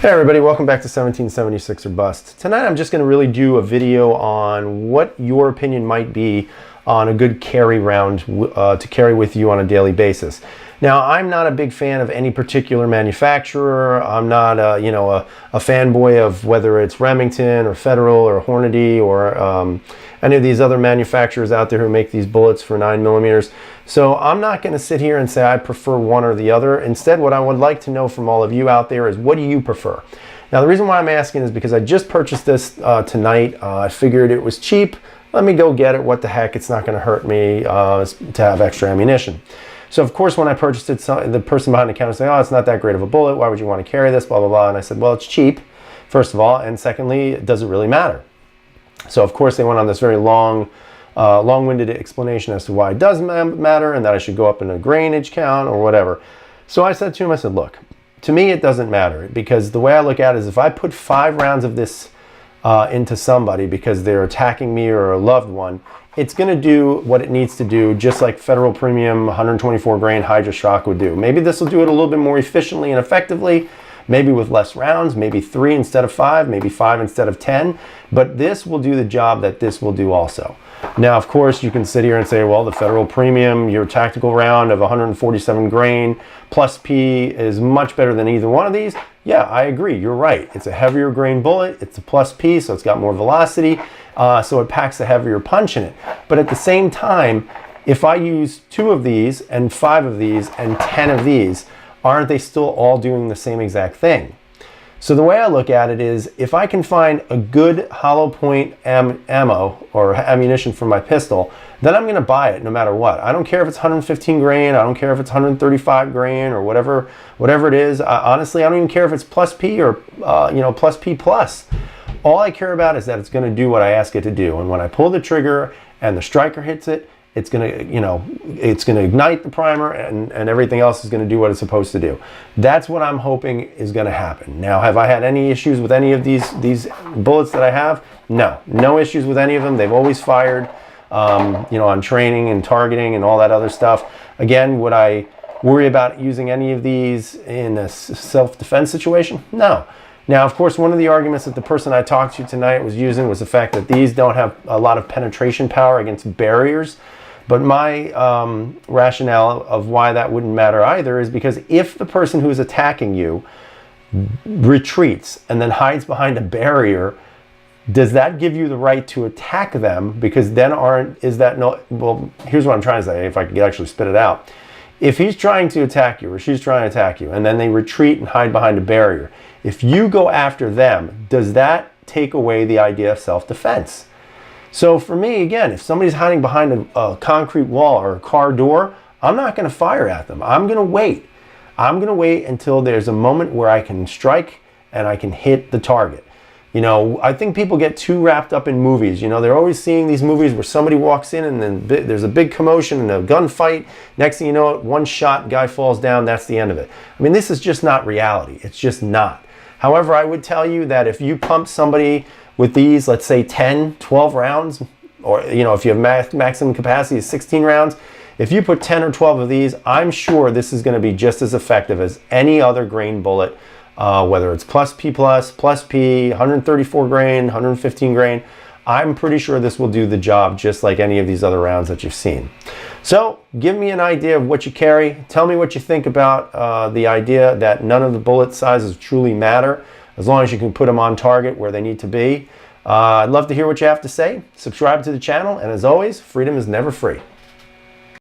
Hey everybody, welcome back to 1776 or Bust. Tonight I'm just going to really do a video on what your opinion might be on a good carry round to carry with you on a daily basis. Now, I'm not a big fan of any particular manufacturer. I'm not a fanboy of whether it's Remington or Federal or Hornady or any of these other manufacturers out there who make these bullets for 9mm. So I'm not going to sit here and say I prefer one or the other. Instead, what I would like to know from all of you out there is, what do you prefer? Now, the reason why I'm asking is because I just purchased this tonight. I figured it was cheap. Let me go get it. What the heck? It's not going to hurt me to have extra ammunition. So, of course, when I purchased it, the person behind the counter said, oh, it's not that great of a bullet. Why would you want to carry this? Blah, blah, blah. And I said, well, it's cheap, first of all. And secondly, does it really matter? So, of course, they went on this very long-winded explanation as to why it does matter and that I should go up in a grainage count or whatever. So I said to him, I said, look, to me it doesn't matter, because the way I look at it is, if I put 5 rounds of this into somebody because they're attacking me or a loved one, it's going to do what it needs to do, just like Federal Premium 124 grain Hydra Shock would do. Maybe this will do it a little bit more efficiently and effectively, maybe with less rounds, maybe 3 instead of 5, maybe 5 instead of 10, but this will do the job that this will do also. Now, of course, you can sit here and say, well, the Federal Premium, your tactical round of 147 grain plus P is much better than either one of these. Yeah, I agree. You're right. It's a heavier grain bullet. It's a plus P, so it's got more velocity, so it packs a heavier punch in it. But at the same time, if I use 2 of these and 5 of these and 10 of these, aren't they still all doing the same exact thing? So the way I look at it is, if I can find a good hollow point ammo or ammunition for my pistol, then I'm going to buy it no matter what. I don't care if it's 115 grain, I don't care if it's 135 grain or whatever it is. Honestly, I don't even care if it's plus P or plus P plus. All I care about is that it's going to do what I ask it to do. And when I pull the trigger and the striker hits it, it's going to, it's going to ignite the primer, and everything else is going to do what it's supposed to do. That's what I'm hoping is going to happen. Now, have I had any issues with any of these bullets that I have? No issues with any of them. They've always fired, on training and targeting and all that other stuff. Again, would I worry about using any of these in a self-defense situation? No. Now, of course, one of the arguments that the person I talked to tonight was using was the fact that these don't have a lot of penetration power against barriers. But my rationale of why that wouldn't matter either is because if the person who's attacking you retreats and then hides behind a barrier, does that give you the right to attack them? Because then well, here's what I'm trying to say, if I could actually spit it out. If he's trying to attack you or she's trying to attack you and then they retreat and hide behind a barrier, if you go after them, does that take away the idea of self-defense? So for me, again, if somebody's hiding behind a concrete wall or a car door, I'm not going to fire at them. I'm going to wait. I'm going to wait until there's a moment where I can strike and I can hit the target. I think people get too wrapped up in movies. They're always seeing these movies where somebody walks in and then there's a big commotion and a gunfight. Next thing you know, one shot, guy falls down, that's the end of it. I mean, this is just not reality. It's just not. However, I would tell you that if you pump somebody with these, let's say 10, 12 rounds, or if you have maximum capacity is 16 rounds, if you put 10 or 12 of these, I'm sure this is going to be just as effective as any other grain bullet, whether it's plus P plus P, 134 grain, 115 grain. I'm pretty sure this will do the job just like any of these other rounds that you've seen. So give me an idea of what you carry. Tell me what you think about the idea that none of the bullet sizes truly matter, as long as you can put them on target where they need to be. I'd love to hear what you have to say. Subscribe to the channel, and as always, freedom is never free.